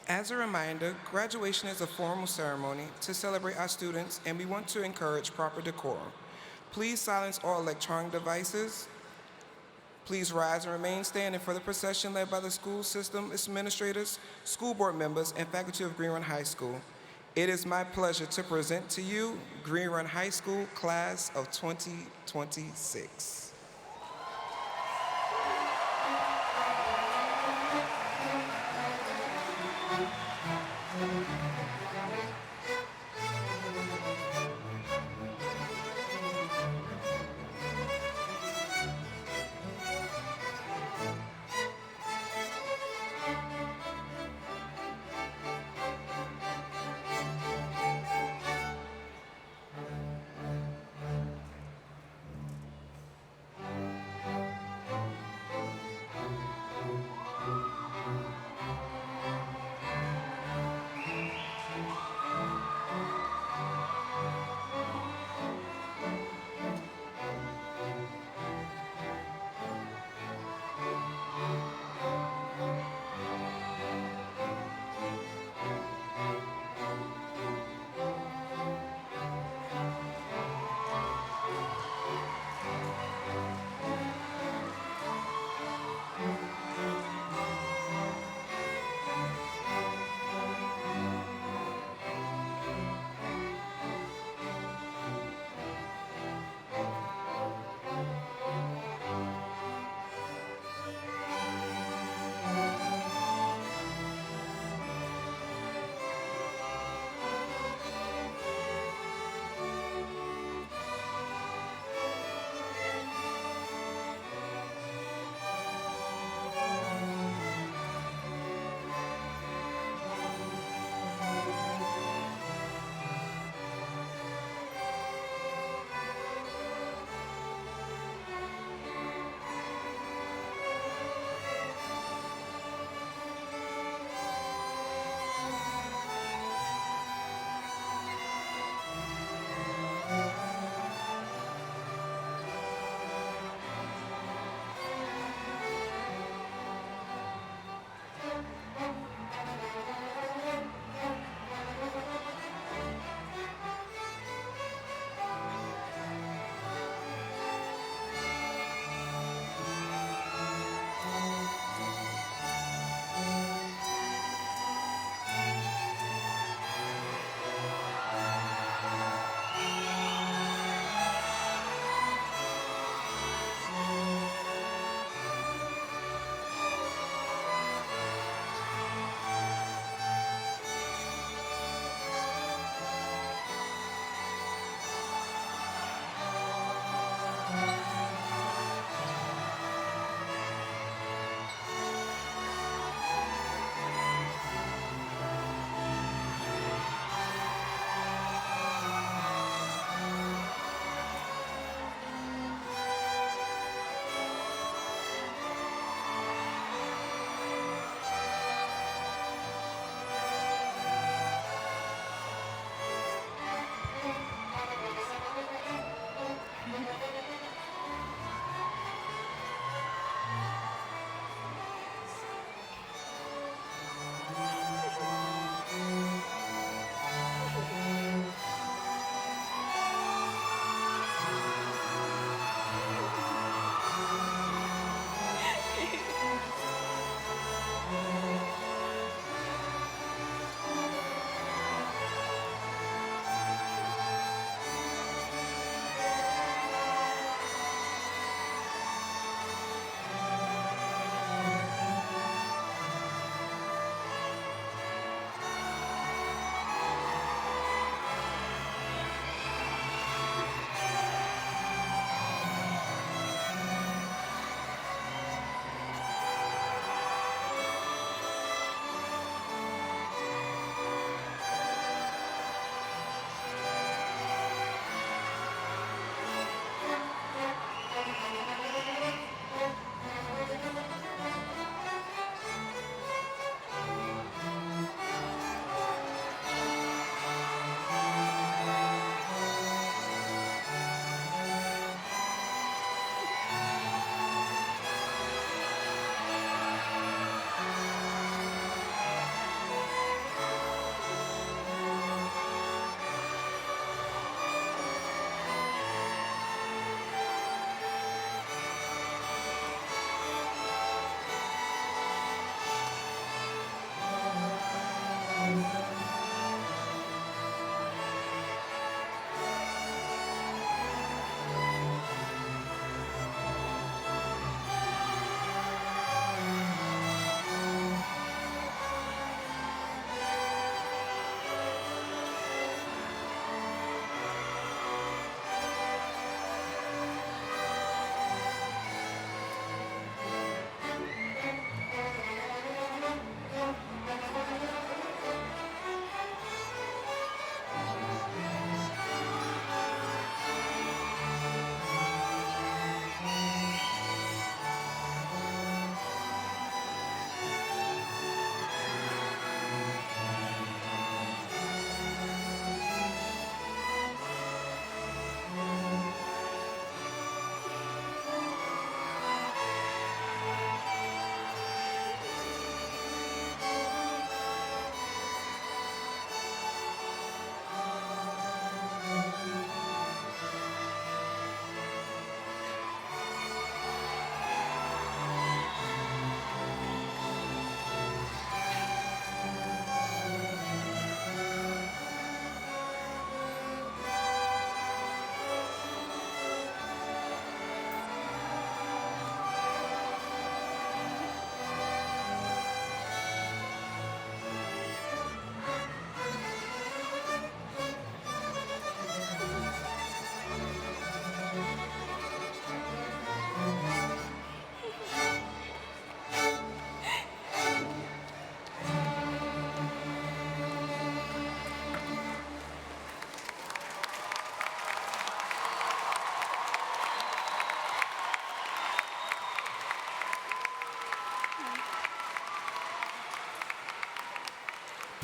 As a reminder, graduation is a formal ceremony to celebrate our students, and we want to encourage proper decorum. Please silence all electronic devices. Please rise and remain standing for the procession led by the school system administrators, school board members, and faculty of Green Run High School. It is my pleasure to present to you Green Run High School Class of 2026.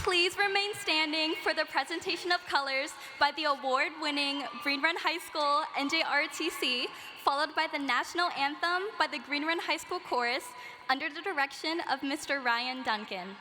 Please remain standing for the presentation of colors by the award-winning Green Run High School NJROTC, followed by the national anthem by the Green Run High School Chorus under the direction of Mr. Ryan Duncan.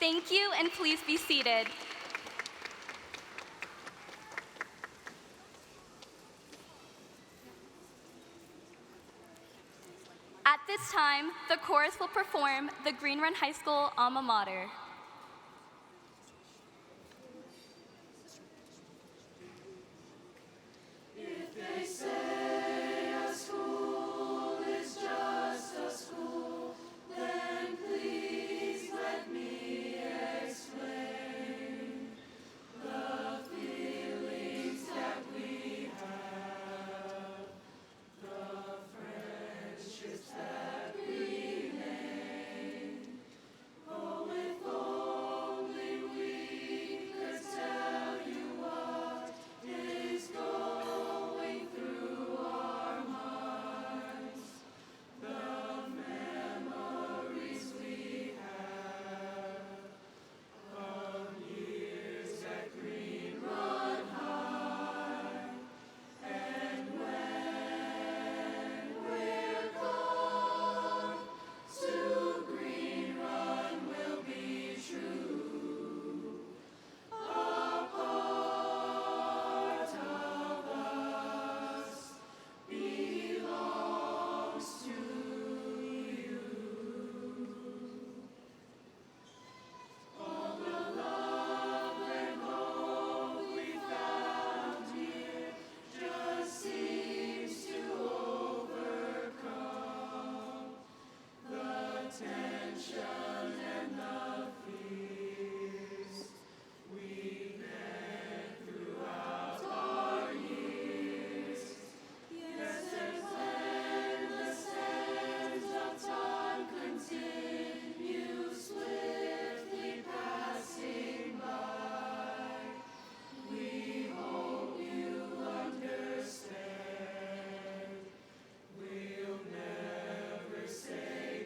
Thank you, and please be seated. At this time, the chorus will perform the Green Run High School alma mater.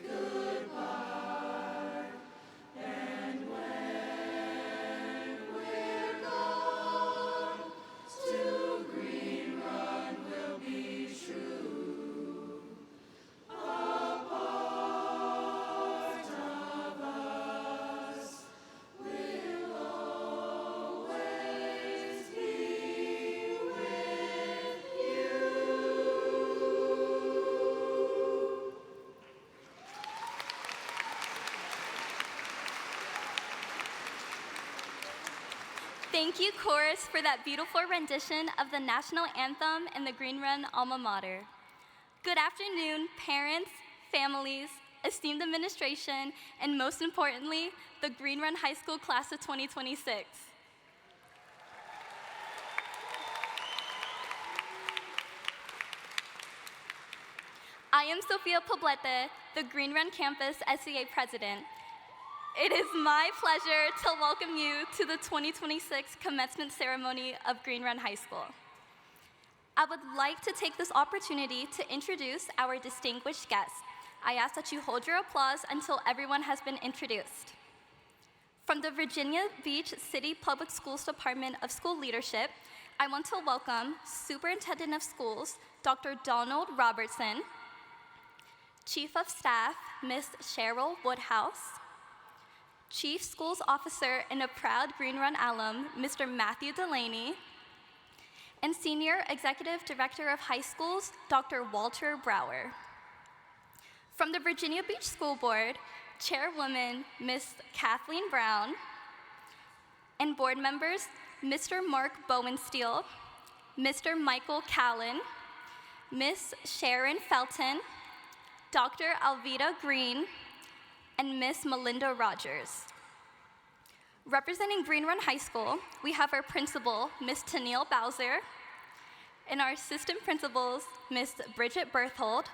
Good. Thank you, chorus, for that beautiful rendition of the national anthem in the Green Run alma mater. Good afternoon, parents, families, esteemed administration, and most importantly, the Green Run High School class of 2026. I am Sofia Poblete, the Green Run Campus SEA President. It is my pleasure to welcome you to the 2026 commencement ceremony of Green Run High School. I would like to take this opportunity to introduce our distinguished guests. I ask that you hold your applause until everyone has been introduced. From the Virginia Beach City Public Schools Department of School Leadership, I want to welcome Superintendent of Schools, Dr. Donald Robertson, Chief of Staff, Ms. Cheryl Woodhouse, Chief Schools Officer and a proud Green Run alum, Mr. Matthew Delaney, and Senior Executive Director of High Schools, Dr. Walter Brower. From the Virginia Beach School Board, Chairwoman, Ms. Kathleen Brown, and board members, Mr. Mark Bowensteel, Mr. Michael Callan, Ms. Sharon Felton, Dr. Alvita Green, and Ms. Melinda Rogers. Representing Green Run High School, we have our principal, Ms. Tennille Bowser, and our assistant principals, Ms. Bridget Berthold,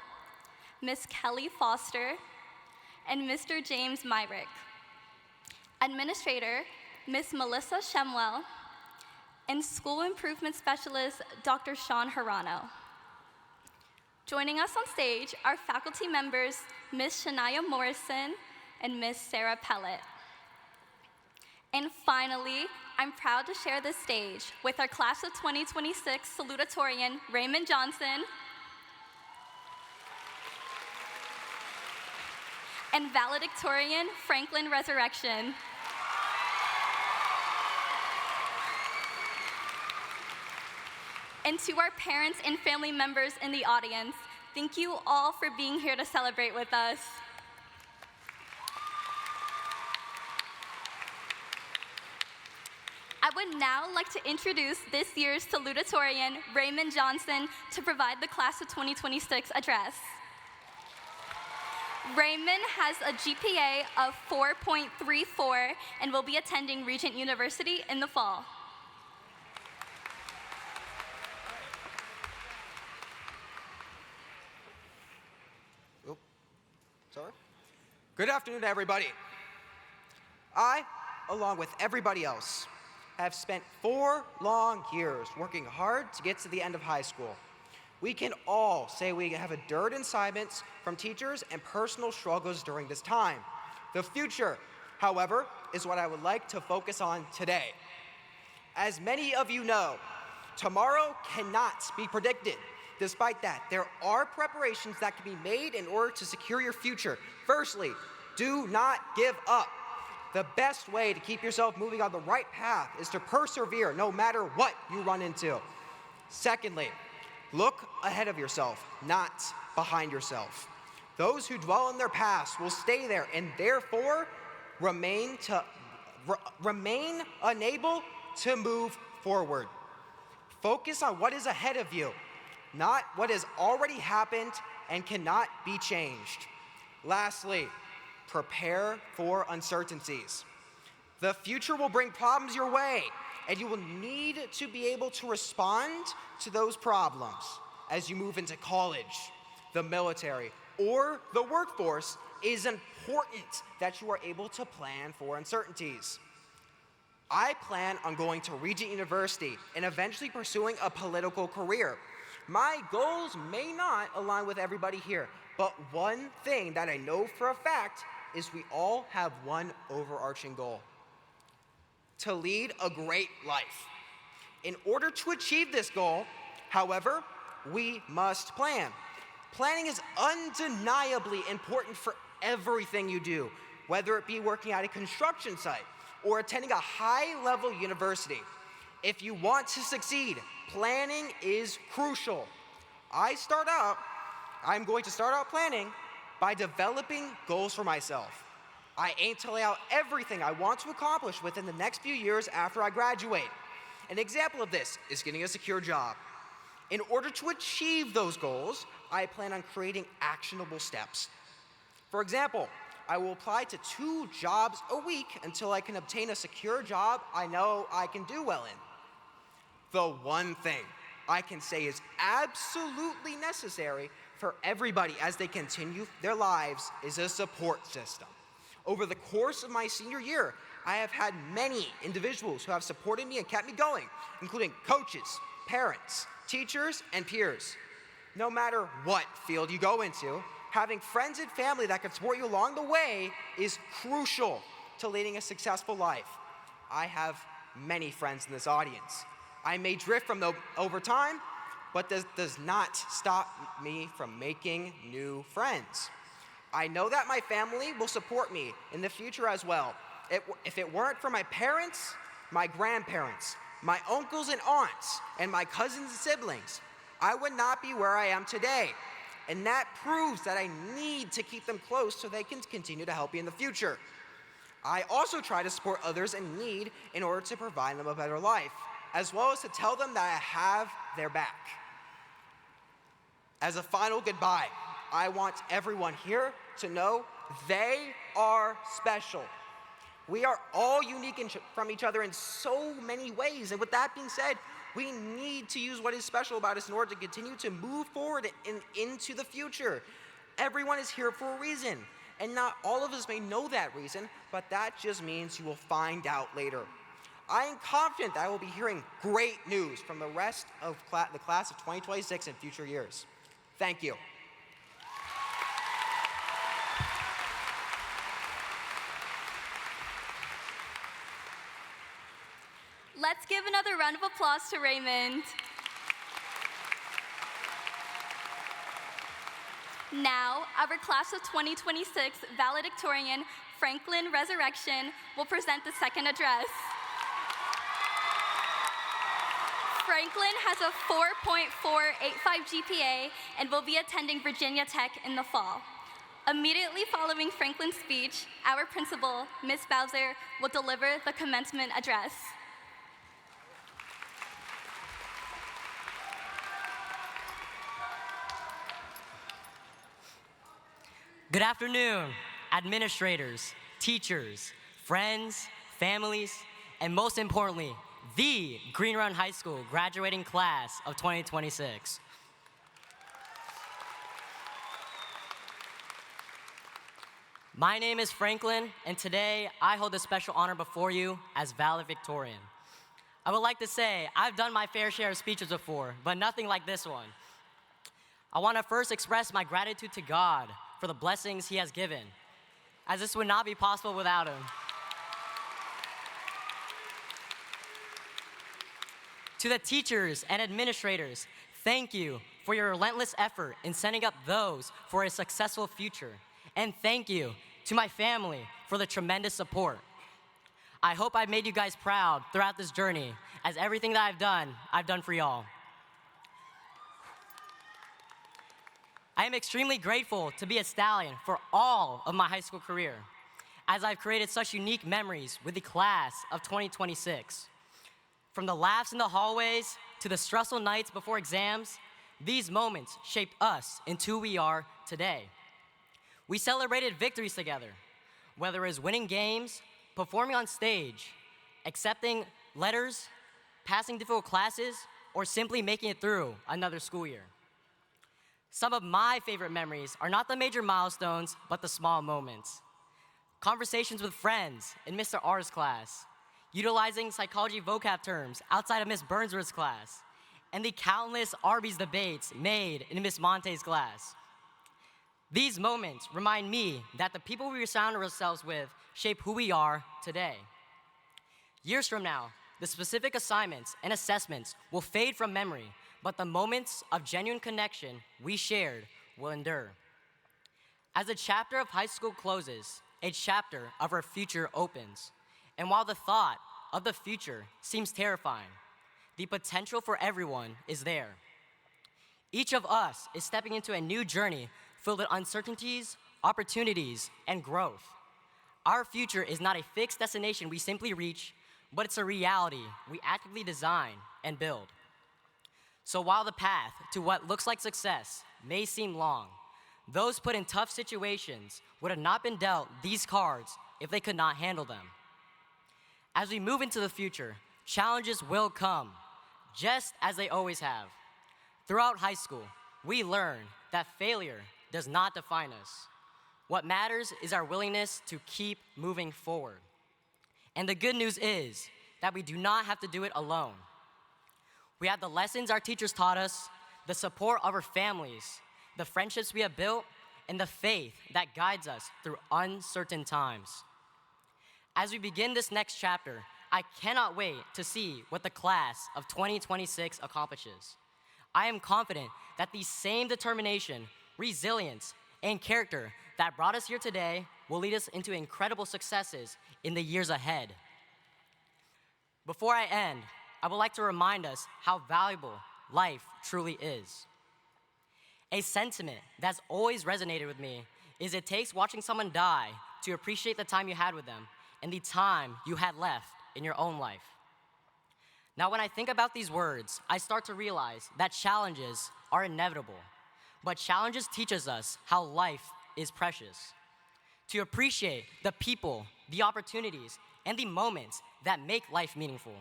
Ms. Kelly Foster, and Mr. James Myrick. Administrator, Ms. Melissa Shemwell, and School Improvement Specialist, Dr. Sean Hirano. Joining us on stage are faculty members, Ms. Shania Morrison and Ms. Sarah Pellet. And finally, I'm proud to share this stage with our class of 2026 salutatorian, Raymond Johnson, and valedictorian, Franklin Resurrection. And to our parents and family members in the audience, thank you all for being here to celebrate with us. I would now like to introduce this year's salutatorian, Raymond Johnson, to provide the class of 2026 address. Raymond has a GPA of 4.34 and will be attending Regent University in the fall. Sorry. Good afternoon, everybody. I, along with everybody else, have spent 4 long years working hard to get to the end of high school. We can all say we have endured incitements from teachers and personal struggles during this time. The future, however, is what I would like to focus on today. As many of you know, tomorrow cannot be predicted. Despite that, there are preparations that can be made in order to secure your future. Firstly, do not give up. The best way to keep yourself moving on the right path is to persevere no matter what you run into. Secondly, look ahead of yourself, not behind yourself. Those who dwell in their past will stay there and therefore remain unable to move forward. Focus on what is ahead of you, not what has already happened and cannot be changed. Lastly, prepare for uncertainties. The future will bring problems your way, and you will need to be able to respond to those problems as you move into college, the military, or the workforce. It is important that you are able to plan for uncertainties. I plan on going to Regent University and eventually pursuing a political career. My goals may not align with everybody here, but one thing that I know for a fact is we all have one overarching goal: to lead a great life. In order to achieve this goal, however, we must plan. Planning is undeniably important for everything you do, whether it be working at a construction site or attending a high-level university. If you want to succeed, planning is crucial. I'm going to start out planning by developing goals for myself. I aim to lay out everything I want to accomplish within the next few years after I graduate. An example of this is getting a secure job. In order to achieve those goals, I plan on creating actionable steps. For example, I will apply to 2 jobs a week until I can obtain a secure job I know I can do well in. The one thing I can say is absolutely necessary for everybody as they continue their lives is a support system. Over the course of my senior year, I have had many individuals who have supported me and kept me going, including coaches, parents, teachers, and peers. No matter what field you go into, having friends and family that can support you along the way is crucial to leading a successful life. I have many friends in this audience. I may drift from them over time, but this does not stop me from making new friends. I know that my family will support me in the future as well. If it weren't for my parents, my grandparents, my uncles and aunts, and my cousins and siblings, I would not be where I am today. And that proves that I need to keep them close so they can continue to help me in the future. I also try to support others in need in order to provide them a better life, as well as to tell them that I have their back. As a final goodbye, I want everyone here to know they are special. We are all unique from each other in so many ways. And with that being said, we need to use what is special about us in order to continue to move forward into the future. Everyone is here for a reason. And not all of us may know that reason, but that just means you will find out later. I am confident that I will be hearing great news from the rest of the class of 2026 in future years. Thank you. Let's give another round of applause to Raymond. Now, our class of 2026 valedictorian, Franklin Resurrection, will present the second address. Franklin has a 4.485 GPA and will be attending Virginia Tech in the fall. Immediately following Franklin's speech, our principal, Ms. Bowser, will deliver the commencement address. Good afternoon, administrators, teachers, friends, families, and most importantly, the Green Run High School graduating class of 2026. My name is Franklin, and today I hold a special honor before you as valedictorian. I would like to say I've done my fair share of speeches before, but nothing like this one. I want to first express my gratitude to God for the blessings He has given, as this would not be possible without Him. To the teachers and administrators, thank you for your relentless effort in setting up those for a successful future. And thank you to my family for the tremendous support. I hope I've made you guys proud throughout this journey, as everything that I've done for y'all. I am extremely grateful to be a stallion for all of my high school career, as I've created such unique memories with the class of 2026. From the laughs in the hallways to the stressful nights before exams, these moments shaped us into who we are today. We celebrated victories together, whether it was winning games, performing on stage, accepting letters, passing difficult classes, or simply making it through another school year. Some of my favorite memories are not the major milestones, but the small moments. Conversations with friends in Mr. R's class, utilizing psychology vocab terms outside of Ms. Burnsworth's class, and the countless Arby's debates made in Ms. Monte's class. These moments remind me that the people we surround ourselves with shape who we are today. Years from now, the specific assignments and assessments will fade from memory, but the moments of genuine connection we shared will endure. As a chapter of high school closes, a chapter of our future opens. And while the thought of the future seems terrifying, the potential for everyone is there. Each of us is stepping into a new journey filled with uncertainties, opportunities, and growth. Our future is not a fixed destination we simply reach, but it's a reality we actively design and build. So while the path to what looks like success may seem long, those put in tough situations would have not been dealt these cards if they could not handle them. As we move into the future, challenges will come, just as they always have. Throughout high school, we learn that failure does not define us. What matters is our willingness to keep moving forward. And the good news is that we do not have to do it alone. We have the lessons our teachers taught us, the support of our families, the friendships we have built, and the faith that guides us through uncertain times. As we begin this next chapter, I cannot wait to see what the class of 2026 accomplishes. I am confident that the same determination, resilience, and character that brought us here today will lead us into incredible successes in the years ahead. Before I end, I would like to remind us how valuable life truly is. A sentiment that's always resonated with me is it takes watching someone die to appreciate the time you had with them and the time you had left in your own life. Now, when I think about these words, I start to realize that challenges are inevitable, but challenges teaches us how life is precious. To appreciate the people, the opportunities, and the moments that make life meaningful.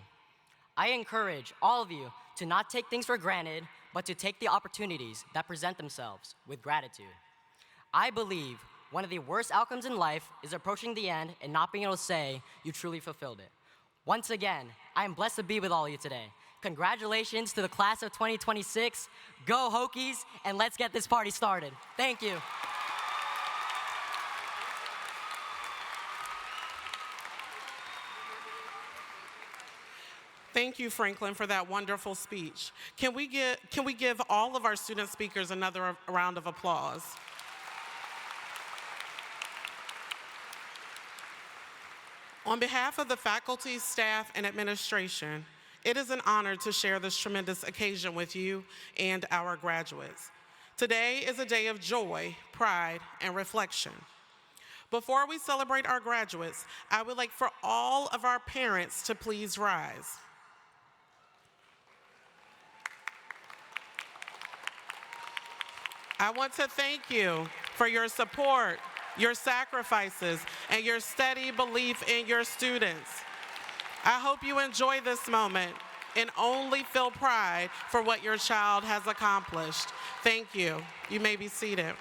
I encourage all of you to not take things for granted, but to take the opportunities that present themselves with gratitude. I believe one of the worst outcomes in life is approaching the end and not being able to say you truly fulfilled it. Once again, I am blessed to be with all of you today. Congratulations to the class of 2026. Go Hokies, and let's get this party started. Thank you. Thank you, Franklin, for that wonderful speech. Can we give all of our student speakers another round of applause? On behalf of the faculty, staff, and administration, it is an honor to share this tremendous occasion with you and our graduates. Today is a day of joy, pride, and reflection. Before we celebrate our graduates, I would like for all of our parents to please rise. I want to thank you for your support, your sacrifices, and your steady belief in your students. I hope you enjoy this moment and only feel pride for what your child has accomplished. Thank you. You may be seated.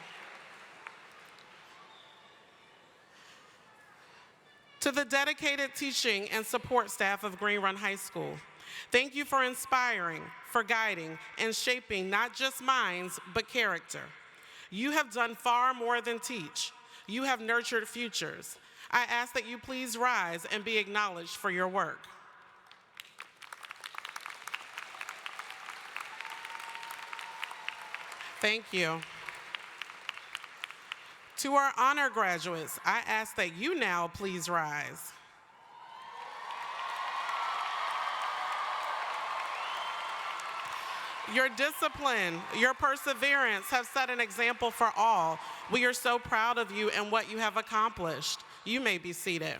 To the dedicated teaching and support staff of Green Run High School, thank you for inspiring, for guiding, and shaping not just minds, but character. You have done far more than teach. You have nurtured futures. I ask that you please rise and be acknowledged for your work. Thank you. To our honor graduates, I ask that you now please rise. Your discipline, your perseverance have set an example for all. We are so proud of you and what you have accomplished. You may be seated.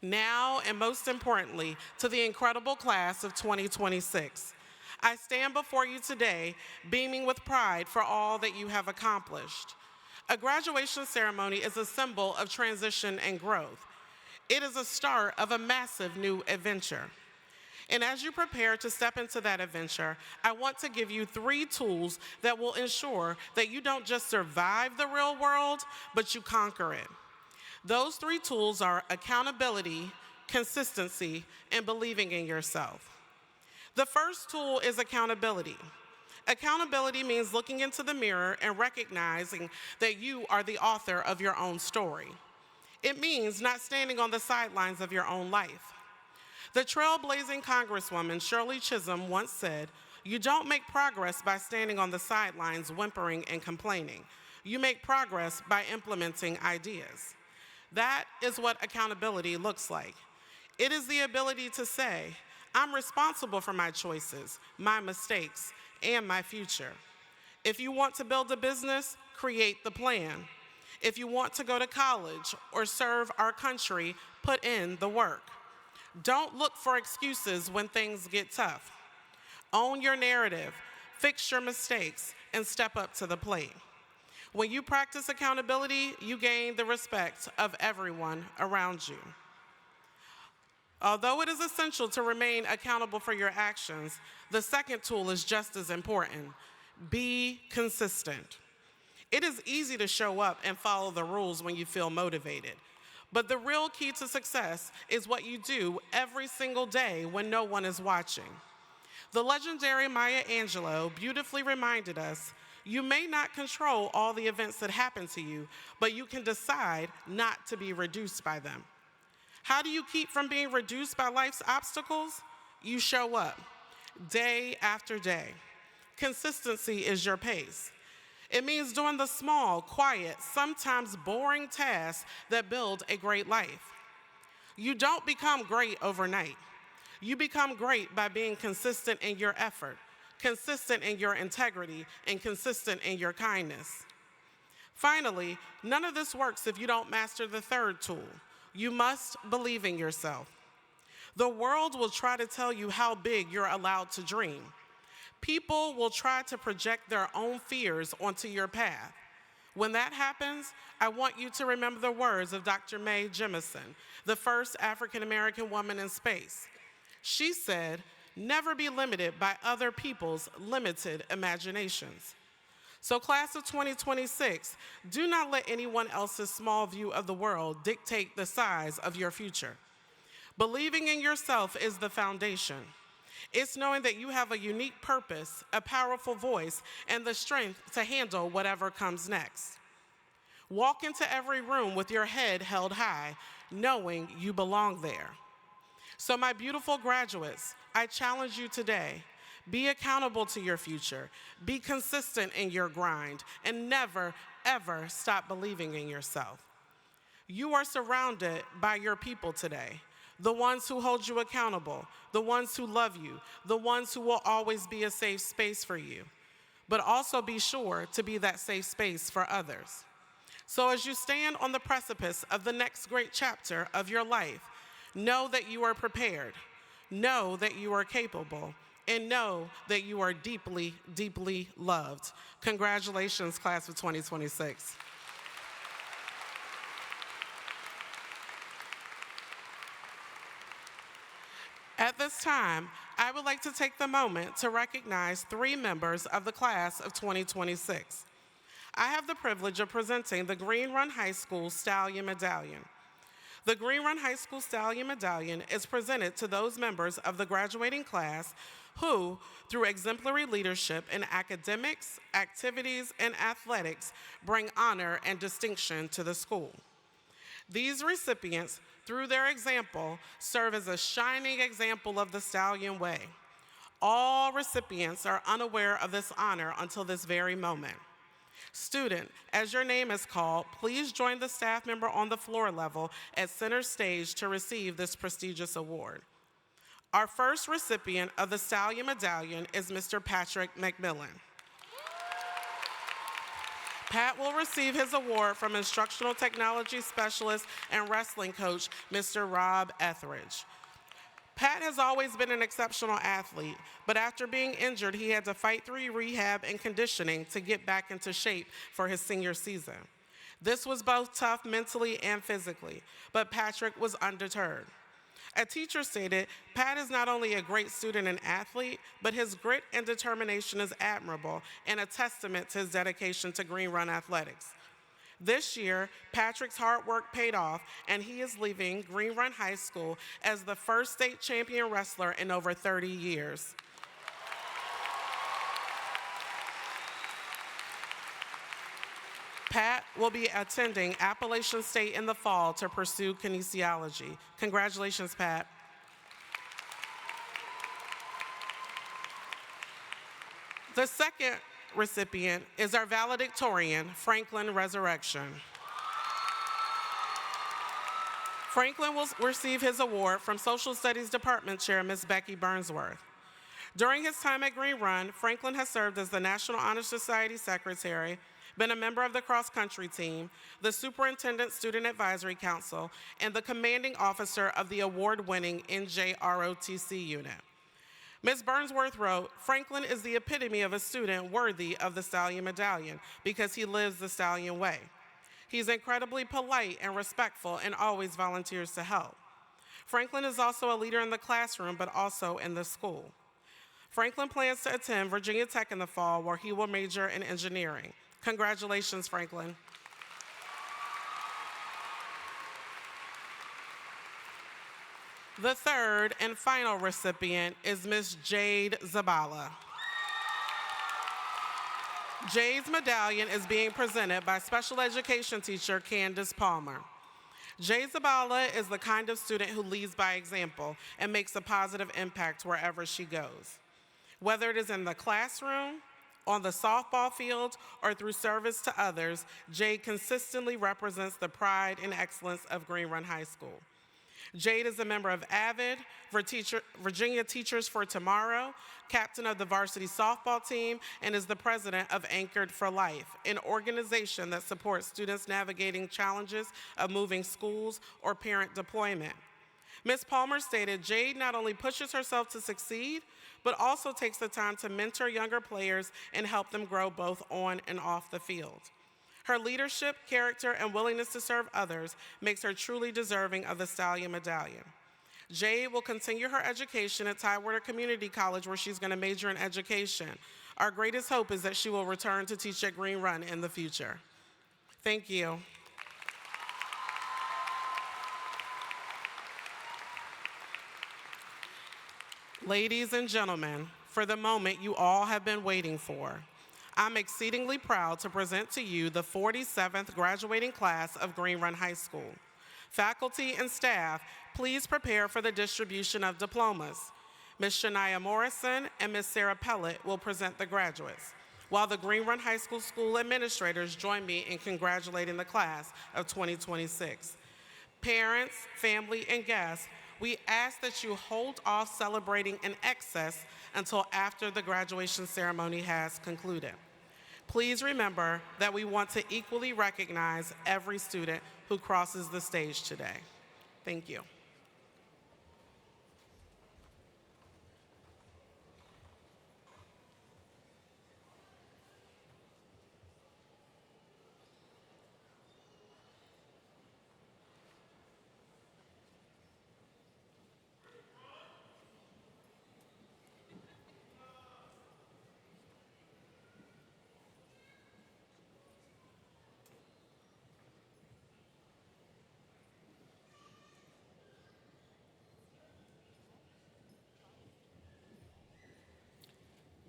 Now, and most importantly, to the incredible class of 2026. I stand before you today beaming with pride for all that you have accomplished. A graduation ceremony is a symbol of transition and growth. It is a start of a massive new adventure. And as you prepare to step into that adventure, I want to give you 3 tools that will ensure that you don't just survive the real world, but you conquer it. Those 3 tools are accountability, consistency, and believing in yourself. The first tool is accountability. Accountability means looking into the mirror and recognizing that you are the author of your own story. It means not standing on the sidelines of your own life. The trailblazing Congresswoman Shirley Chisholm once said, "You don't make progress by standing on the sidelines whimpering and complaining. You make progress by implementing ideas." That is what accountability looks like. It is the ability to say, I'm responsible for my choices, my mistakes, and my future. If you want to build a business, create the plan. If you want to go to college or serve our country, put in the work. Don't look for excuses when things get tough. Own your narrative, fix your mistakes, and step up to the plate. When you practice accountability, you gain the respect of everyone around you. Although it is essential to remain accountable for your actions, the second tool is just as important. Be consistent. It is easy to show up and follow the rules when you feel motivated. But the real key to success is what you do every single day when no one is watching. The legendary Maya Angelou beautifully reminded us, you may not control all the events that happen to you, but you can decide not to be reduced by them. How do you keep from being reduced by life's obstacles? You show up day after day. Consistency is your pace. It means doing the small, quiet, sometimes boring tasks that build a great life. You don't become great overnight. You become great by being consistent in your effort, consistent in your integrity, and consistent in your kindness. Finally, none of this works if you don't master the third tool. You must believe in yourself. The world will try to tell you how big you're allowed to dream. People will try to project their own fears onto your path. When that happens, I want you to remember the words of Dr. Mae Jemison, the first African-American woman in space. She said, "Never be limited by other people's limited imaginations." So class of 2026, do not let anyone else's small view of the world dictate the size of your future. Believing in yourself is the foundation. It's knowing that you have a unique purpose, a powerful voice, and the strength to handle whatever comes next. Walk into every room with your head held high, knowing you belong there. So my beautiful graduates, I challenge you today, be accountable to your future, be consistent in your grind, and never, ever stop believing in yourself. You are surrounded by your people today. The ones who hold you accountable, the ones who love you, the ones who will always be a safe space for you, but also be sure to be that safe space for others. So as you stand on the precipice of the next great chapter of your life, know that you are prepared, know that you are capable, and know that you are deeply, deeply loved. Congratulations, class of 2026. At this time, I would like to take the moment to recognize 3 members of the class of 2026. I have the privilege of presenting the Green Run High School Stallion Medallion. The Green Run High School Stallion Medallion is presented to those members of the graduating class who, through exemplary leadership in academics, activities, and athletics, bring honor and distinction to the school. These recipients, through their example, serve as a shining example of the Stallion Way. All recipients are unaware of this honor until this very moment. Student, as your name is called, please join the staff member on the floor level at center stage to receive this prestigious award. Our first recipient of the Stallion Medallion is Mr. Patrick McMillan. Pat will receive his award from Instructional Technology Specialist and Wrestling Coach, Mr. Rob Etheridge. Pat has always been an exceptional athlete, but after being injured, he had to fight through rehab and conditioning to get back into shape for his senior season. This was both tough mentally and physically, but Patrick was undeterred. A teacher stated, Pat is not only a great student and athlete, but his grit and determination is admirable and a testament to his dedication to Green Run Athletics. This year, Patrick's hard work paid off, and he is leaving Green Run High School as the first state champion wrestler in over 30 years. Pat will be attending Appalachian State in the fall to pursue kinesiology. Congratulations, Pat. The second recipient is our valedictorian, Franklin Resurrection. Franklin will receive his award from Social Studies Department Chair, Ms. Becky Burnsworth. During his time at Green Run, Franklin has served as the National Honor Society Secretary, been a member of the cross-country team, the Superintendent Student Advisory Council, and the commanding officer of the award-winning NJROTC unit. Ms. Burnsworth wrote, "Franklin is the epitome of a student worthy of the Stallion Medallion because he lives the Stallion way. He's incredibly polite and respectful and always volunteers to help. Franklin is also a leader in the classroom, but also in the school. Franklin plans to attend Virginia Tech in the fall, where he will major in engineering. Congratulations, Franklin." The third and final recipient is Ms. Jade Zabala. Jade's medallion is being presented by special education teacher Candace Palmer. Jade Zabala is the kind of student who leads by example and makes a positive impact wherever she goes. Whether it is in the classroom, on the softball field, or through service to others, Jade consistently represents the pride and excellence of Green Run High School. Jade is a member of AVID, Virginia Teachers for Tomorrow, captain of the varsity softball team, and is the president of Anchored for Life, an organization that supports students navigating challenges of moving schools or parent deployment. Ms. Palmer stated, "Jade not only pushes herself to succeed, but also takes the time to mentor younger players and help them grow both on and off the field. Her leadership, character, and willingness to serve others makes her truly deserving of the Stallion Medallion." Jade will continue her education at Tidewater Community College, where she's going to major in education. Our greatest hope is that she will return to teach at Green Run in the future. Thank you. Ladies and gentlemen, for the moment you all have been waiting for, I'm exceedingly proud to present to you the 47th graduating class of Green Run High School. Faculty and staff, please prepare for the distribution of diplomas. Ms. Shania Morrison and Ms. Sarah Pellet will present the graduates, while the Green Run High School school administrators join me in congratulating the class of 2026. Parents, family, and guests, we ask that you hold off celebrating in excess until after the graduation ceremony has concluded. Please remember that we want to equally recognize every student who crosses the stage today. Thank you.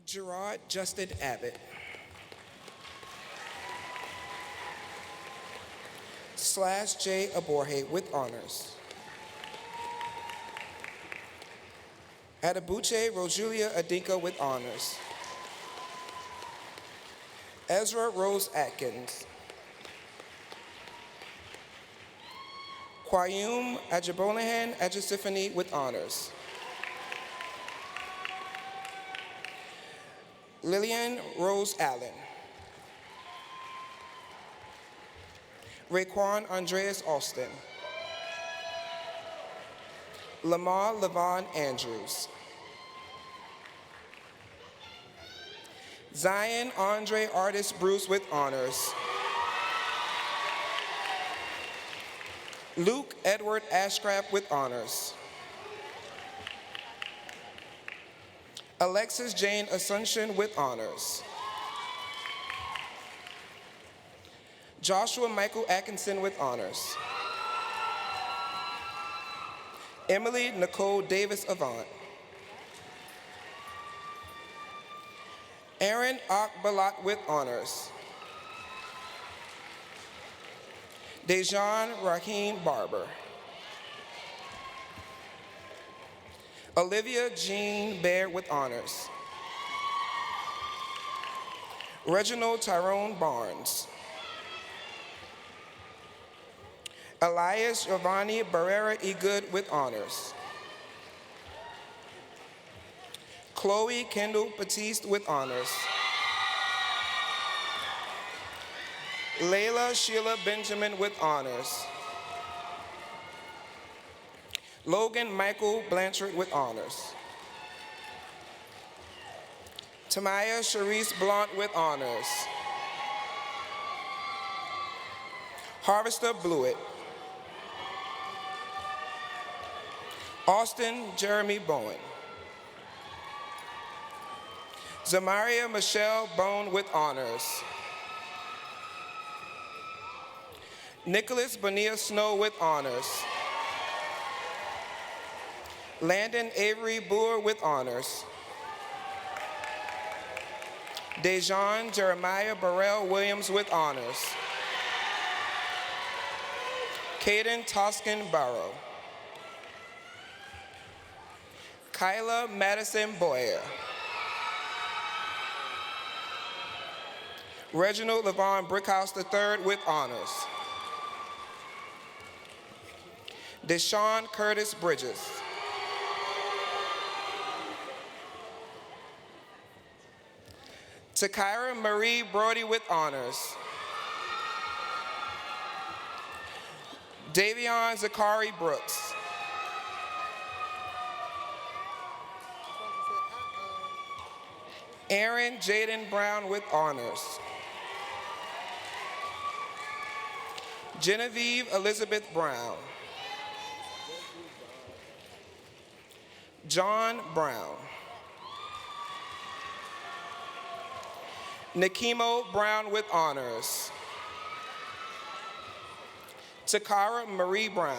Gerard Justin Abbott. Slash J. Aborhe with honors. Adabuche Rojulia Adinka with honors. Ezra Rose Atkins. Quayum Ajibolahan Ajisifani with honors. Lillian Rose Allen. Raekwon Andreas Austin. Lamar Levon Andrews. Zion Andre Artis Bruce with honors. Luke Edward Ashcraft with honors. Alexis Jane Assumption with honors. Joshua Michael Atkinson with honors. Emily Nicole Davis Avant. Aaron Akbalat with honors. Dejan Rahim Barber. Olivia Jean Baird with honors. Reginald Tyrone Barnes. Elias Giovanni Barrera Egood with honors. Chloe Kendall Batiste with honors. Layla Sheila Benjamin with honors. Logan Michael Blanchard with honors. Tamaya Sharice Blunt with honors. Harvester Blewett. Austin Jeremy Bowen. Zamaria Michelle Bone with honors. Nicholas Bonilla Snow with honors. Landon Avery Boer with honors. Dejan Jeremiah Burrell Williams with honors. Caden Toscan Barrow. Kyla Madison Boyer. Reginald Levon Brickhouse III with honors. Deshaun Curtis Bridges. Takira Marie Brody with honors. Davion Zakari Brooks. Aaron Jaden Brown with honors. Genevieve Elizabeth Brown. John Brown. Nikimo Brown with honors. Takara Marie Brown.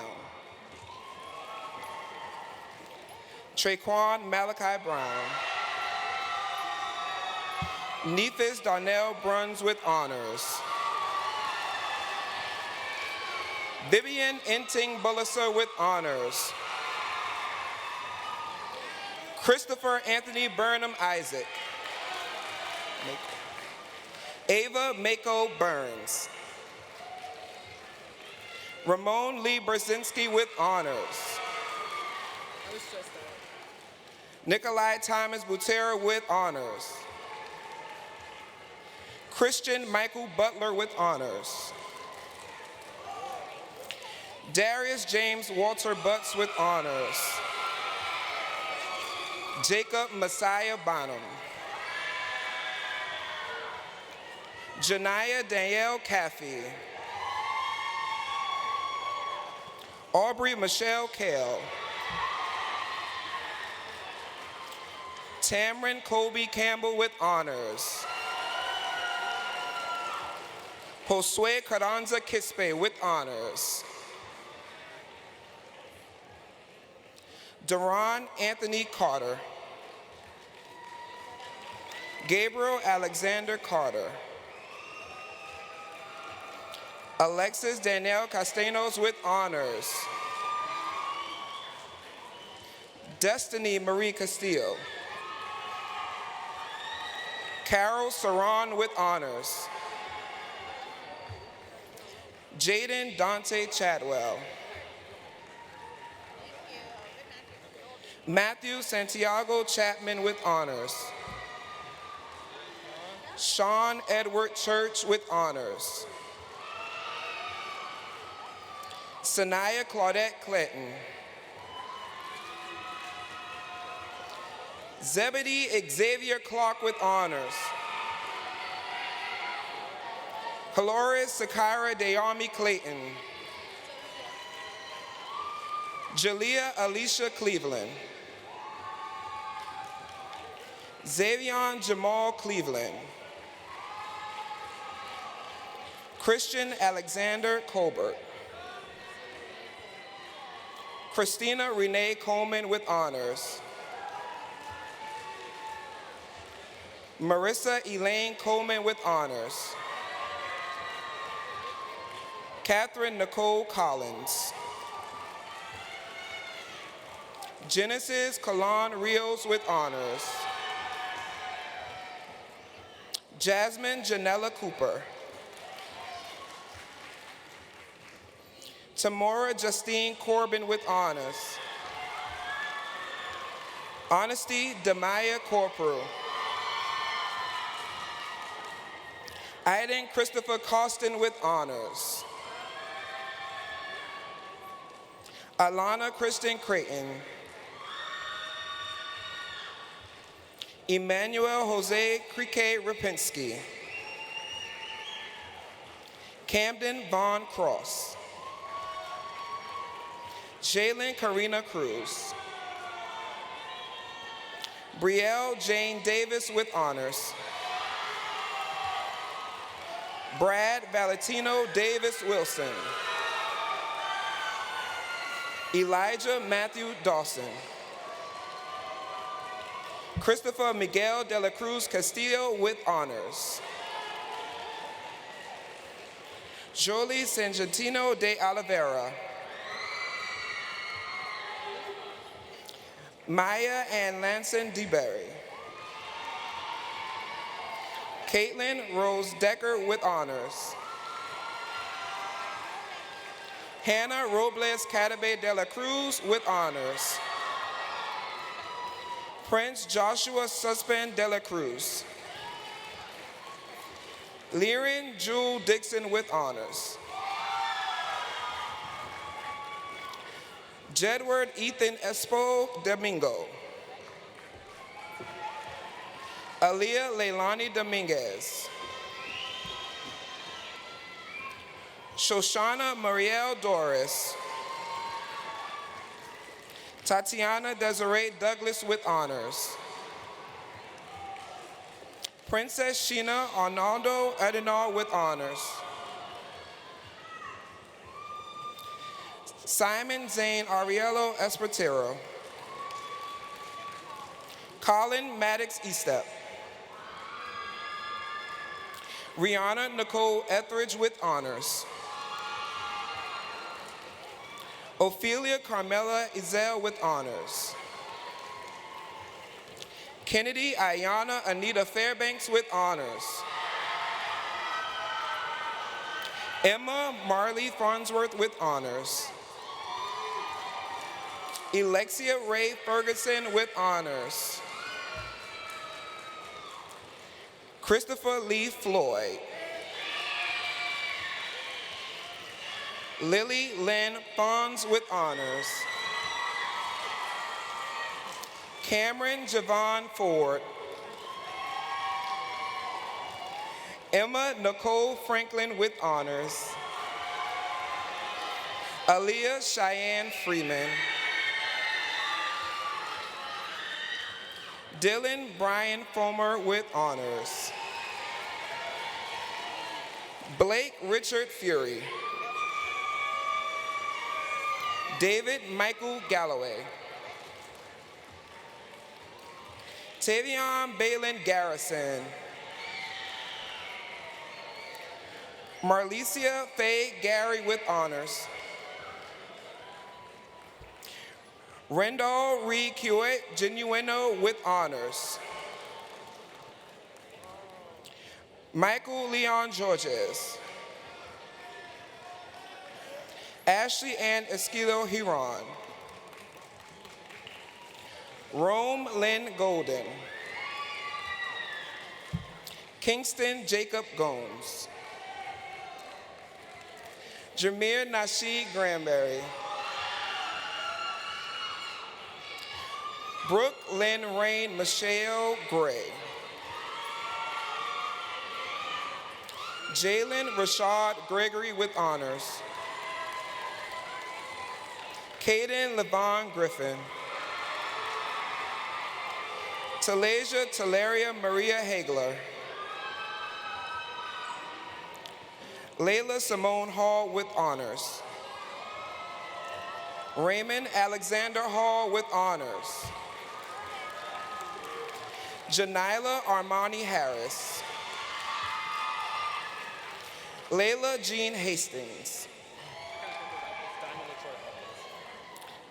Traquan Malachi Brown. Nephis Darnell Bruns with honors. Vivian Enting Bulliser with honors. Christopher Anthony Burnham Isaac. Ava Mako Burns. Ramon Lee Brzezinski with honors. Nikolai Thomas Butera with honors. Christian Michael Butler with honors. Darius James Walter Butts with honors. Jacob Messiah Bonham. Janiyah Danielle Caffey. Aubrey Michelle Kale. Tamron Colby Campbell with honors. Josue Carranza Quispe with honors. Deron Anthony Carter. Gabriel Alexander Carter. Alexis Danielle Castellanos with honors. Destiny Marie Castillo. Carol Saran with honors. Jaden Dante Chadwell. Matthew Santiago Chapman with honors. Sean Edward Church with honors. Sanaya Claudette Clinton. Zebedee Xavier Clark with honors. Halores Sakira Dayami Clayton. Jalea Alicia Cleveland. Xavion Jamal Cleveland. Christian Alexander Colbert. Christina Renee Coleman with honors. Marissa Elaine Coleman with honors. Catherine Nicole Collins. Genesis Kalan Rios with honors. Jasmine Janella Cooper. Tamora Justine Corbin with honors. Honesty Demaya Corporal. Aiden Christopher Costin with honors. Alana Kristen Creighton. Emmanuel Jose Crique Rapinski. Camden Vaughn Cross. Jalen Karina Cruz. Brielle Jane Davis with honors. Brad Valentino Davis Wilson. Elijah Matthew Dawson. Christopher Miguel de la Cruz Castillo with honors. Jolie Sangentino de Oliveira. Maya Ann Lanson DeBerry. Caitlin Rose Decker with honors. Hannah Robles Cadabe de la Cruz with honors. Prince Joshua Suspend de la Cruz. Lyrin Jewel Dixon with honors. Jedward Ethan Espo Domingo. Aaliyah Leilani Dominguez. Shoshana Marielle Doris. Tatiana Desiree Douglas with honors. Princess Sheena Arnaldo Adenal with honors. Simon Zane Ariello Espertero. Colin Maddox Estep. Rihanna Nicole Etheridge with honors. Ophelia Carmela Ezel with honors. Kennedy Ayana Anita Fairbanks with honors. Emma Marley Farnsworth with honors. Alexia Ray Ferguson with honors. Christopher Lee Floyd. Lily Lynn Fons with honors. Cameron Javon Ford. Emma Nicole Franklin with honors. Aaliyah Cheyenne Freeman. Dylan Brian Fomer with honors. Blake Richard Fury. David Michael Galloway. Tavion Balin Garrison. Marlicia Faye Gary with honors. Rendall Reed Hewitt Genuino with honors. Michael Leon Georges. Ashley Ann Esquilo Hiron. Rome Lynn Golden. Kingston Jacob Gomes. Jameer Nasheed Granberry. Brooke Lynn Rain Michelle Gray. Jalen Rashad Gregory with honors. Caden Levon Griffin. Talasia Talaria Maria Hagler. Layla Simone Hall with honors. Raymond Alexander Hall with honors. Janila Armani Harris. Layla Jean Hastings.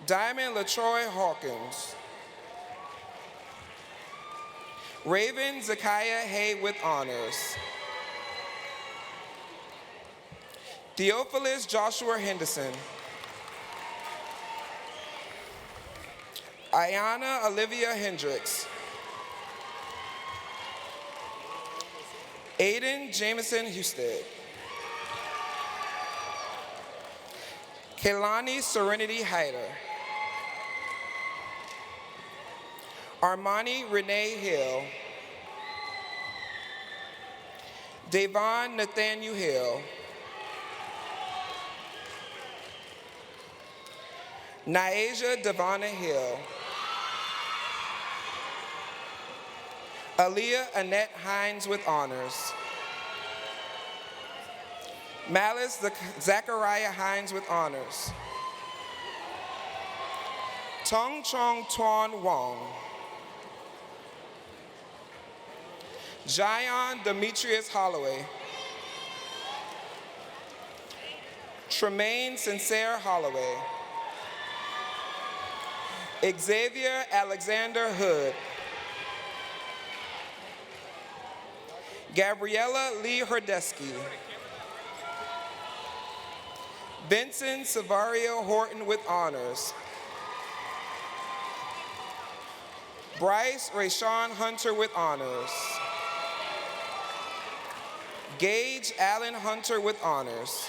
Diamond LaTroy Hawkins. Raven Zakiah Hay with honors. Theophilus Joshua Henderson. Ayana Olivia Hendricks. Aiden Jameson Husted. Kaylani Serenity Hyder. Armani Renee Hill. Davon Nathaniel Hill. Niaja Devonna Hill. Aaliyah Annette Hines with honors. Malice Zachariah Hines with honors. Tong Chong Tuan Wong. Zion Demetrius Holloway. Tremaine Sincere Holloway. Xavier Alexander Hood. Gabriella Lee Herdesky. Benson Savario Horton with honors. Bryce Rayshawn Hunter with honors. Gage Allen Hunter with honors.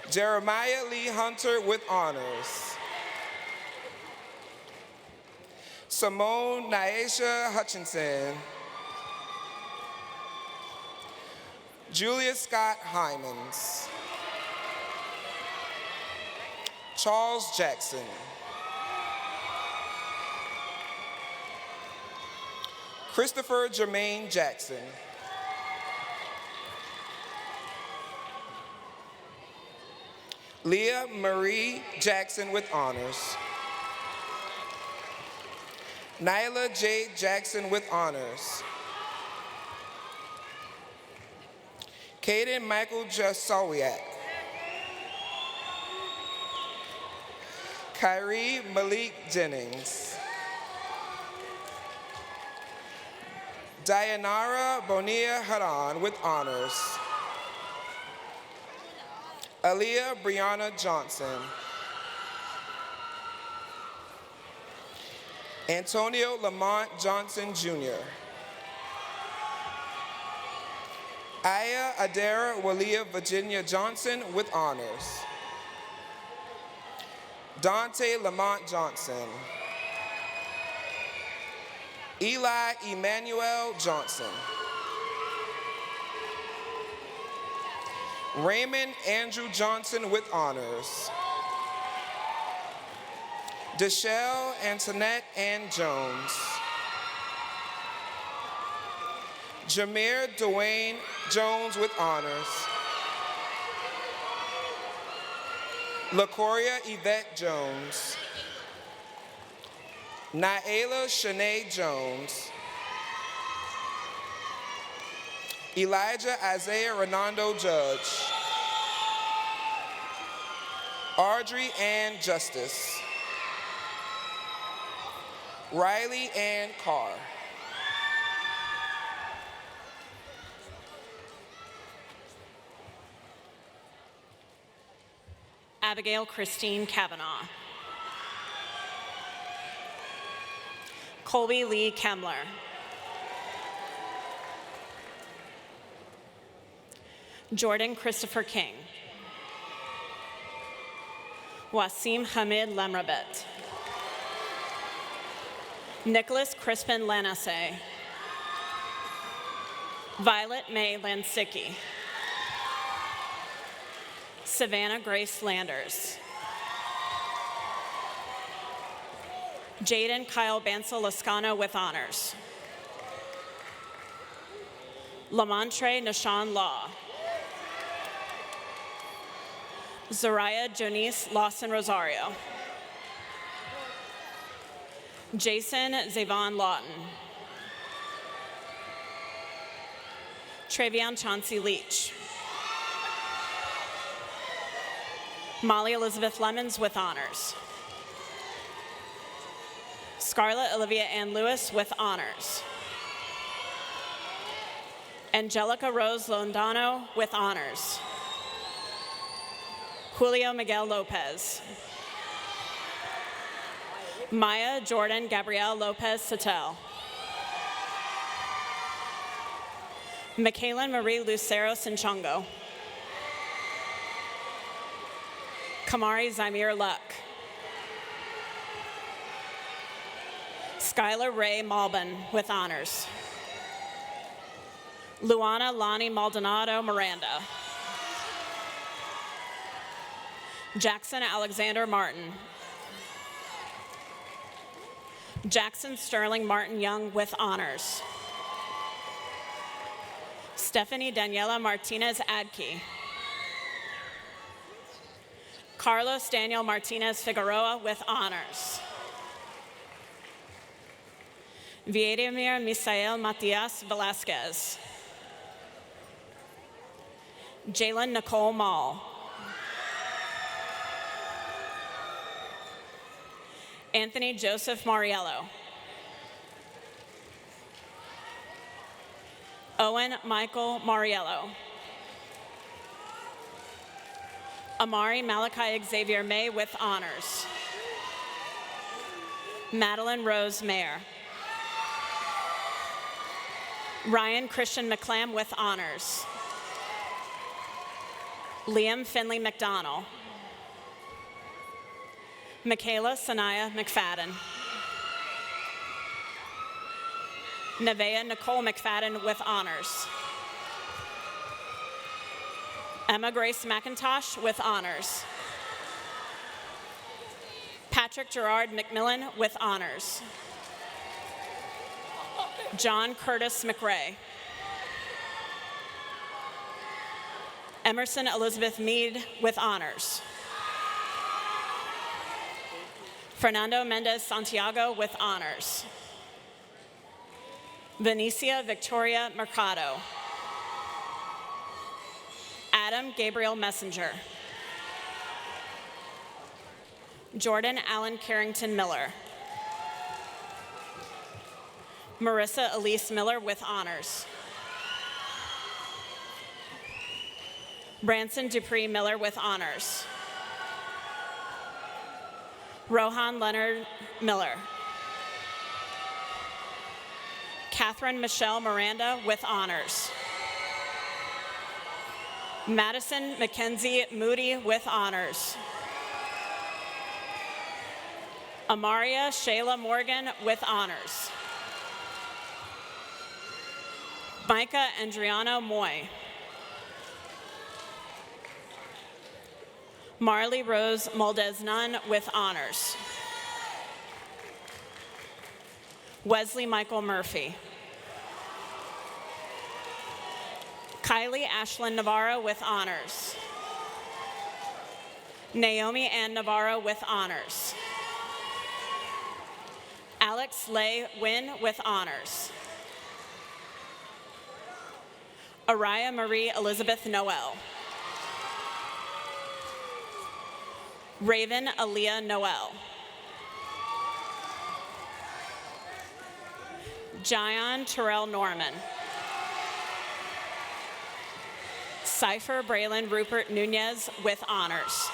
Jeremiah Lee Hunter with honors. Simone Naisha Hutchinson. Julia Scott Hymans. Charles Jackson. Christopher Jermaine Jackson. Leah Marie Jackson with honors. Nyla J. Jackson with honors. Caden Michael Jasawiak. Kyrie Malik Jennings. Dayanara Bonilla Haran with honors. Aaliyah Brianna Johnson. Antonio Lamont Johnson Jr. Aya Adara Walia Virginia Johnson with honors. Dante Lamont Johnson. Eli Emmanuel Johnson. Raymond Andrew Johnson with honors. Deshelle Antoinette Ann Jones. Jameer Dwayne Jones with honors. LaCoria Yvette Jones. Naela Shanae Jones. Elijah Isaiah Renando Judge. Audrey Ann Justice. Riley Ann Carr. Abigail Christine Kavanaugh. Colby Lee Kemler. Jordan Christopher King. Wasim Hamid Lemrabet. Nicholas Crispin Lanasse. Violet May Lansicki. Savannah Grace Landers. Jaden Kyle Bansal Lascano with honors. Lamontre Nashawn Law. Zariah Jonice Lawson Rosario. Jason Zavon Lawton. Travion Chauncey Leach. Molly Elizabeth Lemons with honors. Scarlett Olivia Ann Lewis with honors. Angelica Rose Londano with honors. Julio Miguel Lopez. Maya Jordan Gabrielle Lopez Satel. Michaela Marie Lucero Sinchongo. Kamari Zymir Luck. Skylar Ray Malbin with honors. Luana Lonnie Maldonado Miranda. Jackson Alexander Martin. Jackson Sterling Martin Young with honors. Stephanie Daniela Martinez Adke. Carlos Daniel Martinez Figueroa with honors. Viedemir Misael Matias Velasquez. Jalen Nicole Mall. Anthony Joseph Mariello. Owen Michael Mariello. Amari Malachi Xavier May with honors. Madeline Rose Mayer. Ryan Christian McClam with honors. Liam Finley McDonnell. Michaela Sanaya McFadden. Nevaeh Nicole McFadden with honors. Emma Grace McIntosh with honors. Patrick Gerard McMillan with honors. John Curtis McRae. Emerson Elizabeth Mead with honors. Fernando Mendez Santiago with honors. Venicia Victoria Mercado. Adam Gabriel Messenger. Jordan Allen Carrington Miller. Marissa Elise Miller with honors. Branson Dupree Miller with honors. Rohan Leonard Miller. Catherine Michelle Miranda with honors. Madison Mackenzie Moody with honors. Amaria Shayla Morgan with honors. Micah Andriano Moy. Marley Rose Moldez Nunn with honors. Wesley Michael Murphy. Kylie Ashlyn Navarro with honors. Naomi Ann Navarro with honors. Alex Lay Wynn with honors. Araya Marie Elizabeth Noel. Raven Aaliyah Noel. Jion Terrell Norman. Cypher Braylon Rupert Nunez with honors.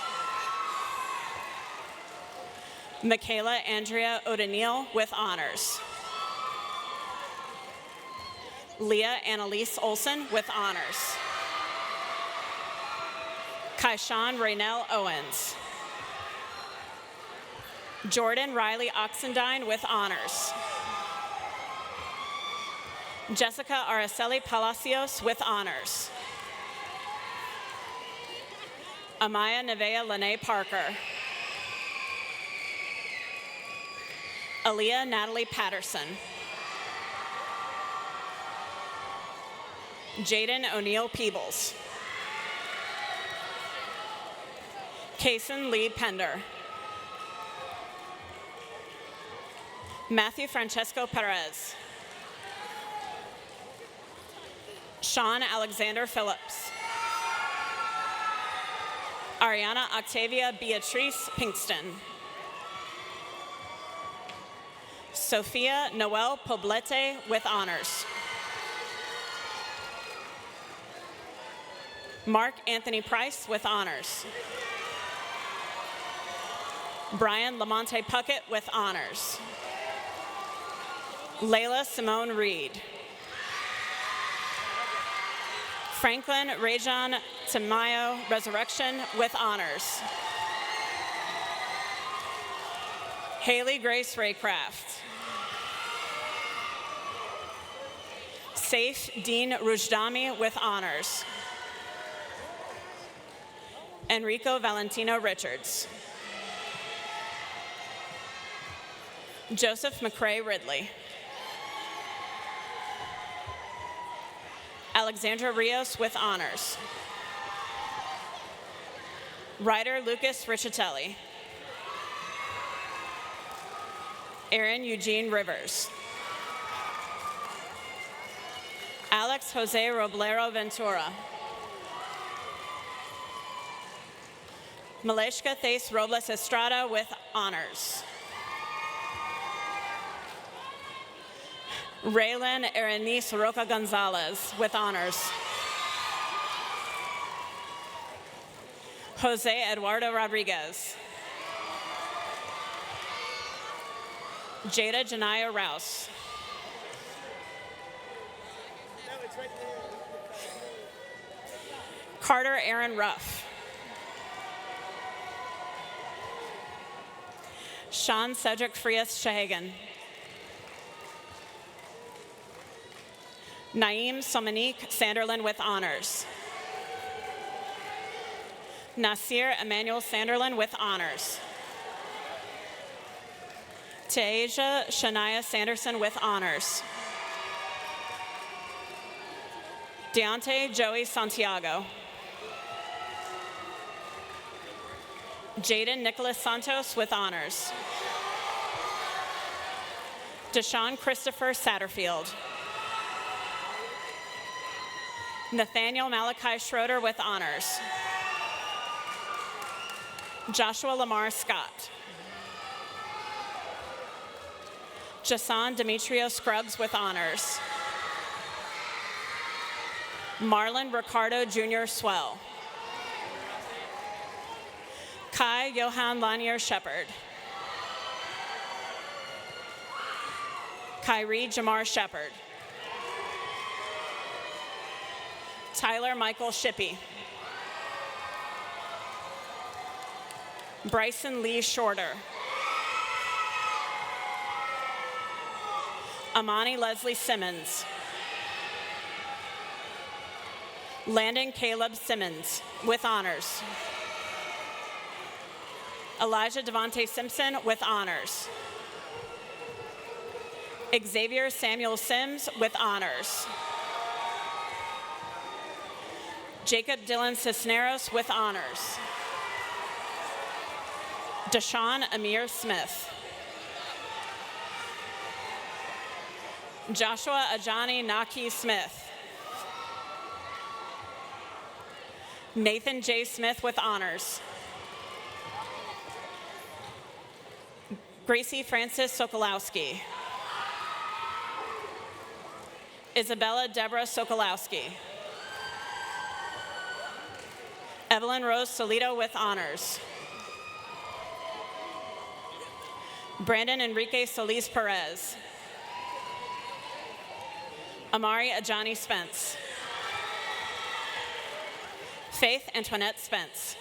Michaela Andrea O'Donnell with honors. Leah Annalise Olson with honors. Kaishan Raynell Owens. Jordan Riley Oxendine with honors. Jessica Araceli Palacios with honors. Amaya Nevaeh Lene Parker. Aaliyah Natalie Patterson. Jaden O'Neill Peebles. Kason Lee Pender. Matthew Francesco Perez. Sean Alexander Phillips. Ariana Octavia Beatrice Pinkston. Sophia Noel Poblete with honors. Mark Anthony Price with honors. Brian Lamonte Puckett with honors. Layla Simone Reed. Franklin Rajon Tamayo Resurrection with honors. Haley Grace Raycraft. Saif Dean Rujdami with honors. Enrico Valentino Richards. Joseph McCrae Ridley. Alexandra Rios with honors. Ryder Lucas Riccitelli. Aaron Eugene Rivers. Alex Jose Roblero Ventura. Maleshka Thace Robles Estrada with honors. Raylan Erenice Roca Gonzalez with honors. Jose Eduardo Rodriguez. Jada Janaya Rouse. Carter Aaron Ruff. Sean Cedric Frias Shahagan. Naeem Somanique Sanderlin with honors. Nasir Emmanuel Sanderlin with honors. Tasia Shania Sanderson with honors. Deontay Joey Santiago. Jaden Nicholas Santos with honors. Deshaun Christopher Satterfield. Nathaniel Malachi Schroeder with honors. Joshua Lamar Scott. Jason Demetrio Scruggs with honors. Marlon Ricardo Jr. Swell. Kai Johan Lanier Shepard. Kyrie Jamar Shepard. Tyler Michael Shippey. Bryson Lee Shorter. Amani Leslie Simmons. Landon Caleb Simmons with honors. Elijah Devontae Simpson with honors. Xavier Samuel Sims with honors. Jacob Dylan Cisneros with honors. Deshaun Amir Smith. Joshua Ajani Naki Smith. Nathan J. Smith with honors. Gracie Francis Sokolowski. Isabella Deborah Sokolowski. Evelyn Rose Solito with honors. Brandon Enrique Solis Perez. Amari Ajani Spence. Faith Antoinette Spence.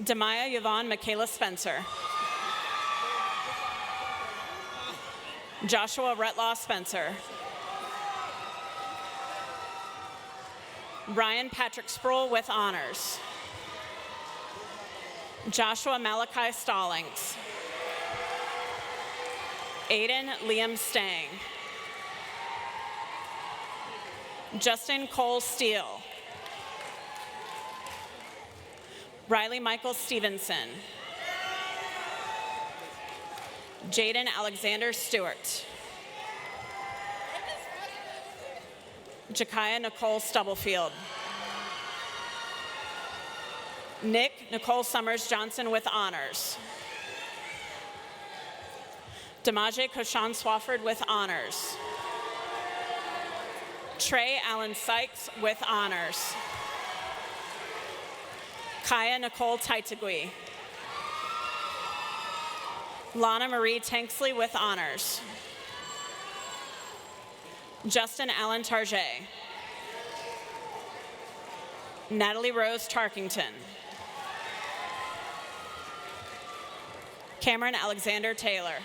Demaya Yvonne Michaela Spencer. Joshua Retlaw Spencer. Ryan Patrick Sproul with honors. Joshua Malachi Stallings. Aiden Liam Stang. Justin Cole Steele. Riley Michael Stevenson. Jaden Alexander Stewart. Jakaya Nicole Stubblefield. Nick Nicole Summers Johnson with honors. Demaje Koshan Swafford with honors. Trey Allen Sykes with honors. Kaya Nicole Taitagui. Lana Marie Tanksley with honors. Justin Allen Target. Natalie Rose Tarkington. Cameron Alexander Taylor.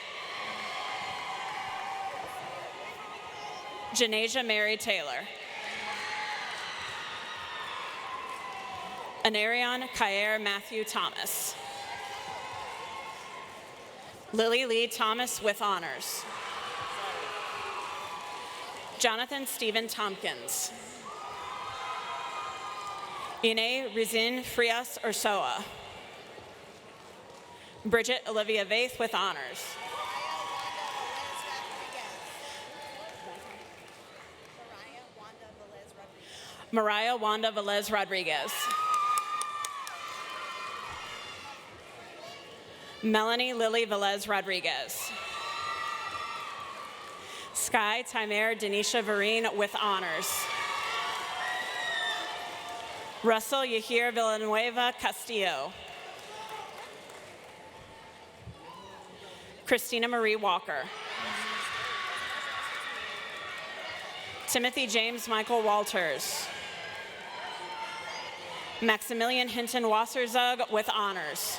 Janasia Mary Taylor. Anarion Kyer Matthew Thomas. Lily Lee Thomas with honors. Jonathan Stephen Tompkins. Ine Rizin Frias Ursoa. Bridget Olivia Vaith with honors. Mariah Wanda Velez Rodriguez. Melanie Lily Velez Rodriguez. Sky Timer Denisha Vereen with honors. Russell Yahir Villanueva Castillo. Christina Marie Walker. Timothy James Michael Walters. Maximilian Hinton Wasserzug with honors.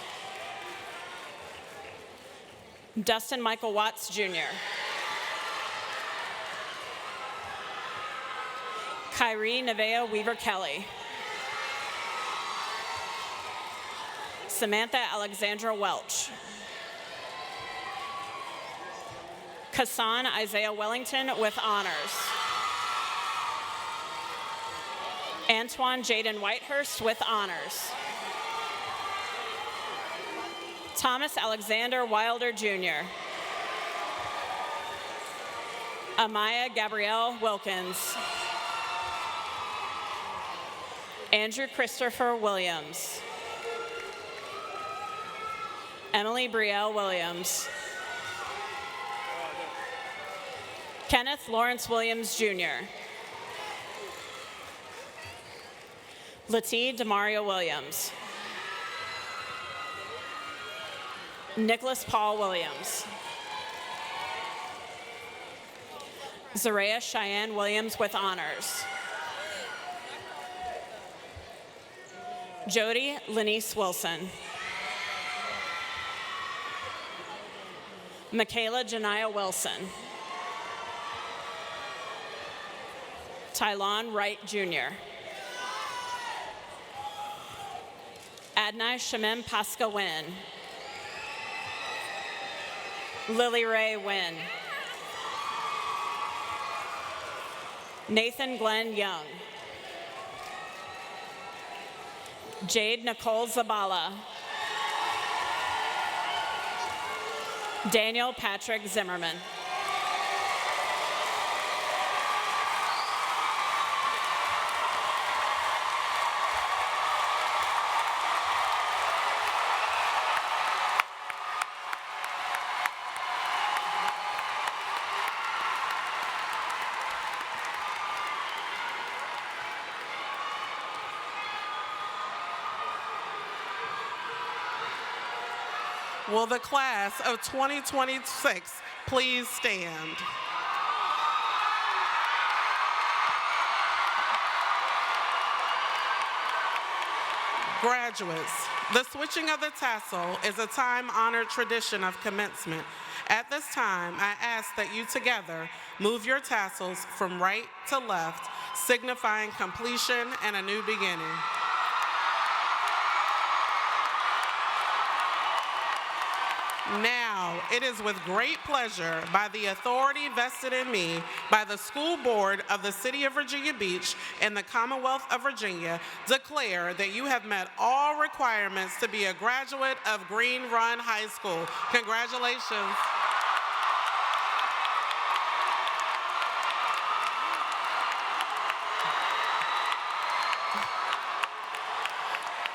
Dustin Michael Watts, Jr. Kyrie Nevea Weaver Kelly. Samantha Alexandra Welch. Kassan Isaiah Wellington with honors. Antoine Jaden Whitehurst with honors. Thomas Alexander Wilder, Jr. Amaya Gabrielle Wilkins. Andrew Christopher Williams. Emily Brielle Williams. Kenneth Lawrence Williams, Jr. Latie Demario Williams. Nicholas Paul Williams. Zaria Cheyenne Williams with honors. Jody Lenice Wilson. Michaela Janiyah Wilson. Tylon Wright, Jr. Adnai Shamim Pasca Wynn. Lily Ray Wynn. Nathan Glenn Young. Jade Nicole Zabala. Daniel Patrick Zimmerman. Will the class of 2026 please stand? Graduates, the switching of the tassel is a time-honored tradition of commencement. At this time, I ask that you together move your tassels from right to left, signifying completion and a new beginning. Now, it is with great pleasure, by the authority vested in me by the School Board of the City of Virginia Beach and the Commonwealth of Virginia, declare that you have met all requirements to be a graduate of Green Run High School. Congratulations.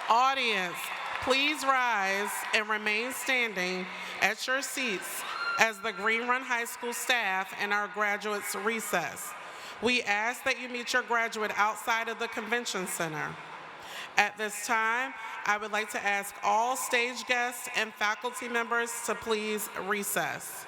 Audience, please rise and remain standing at your seats as the Green Run High School staff and our graduates recess. We ask that you meet your graduate outside of the Convention Center. At this time, I would like to ask all stage guests and faculty members to please recess.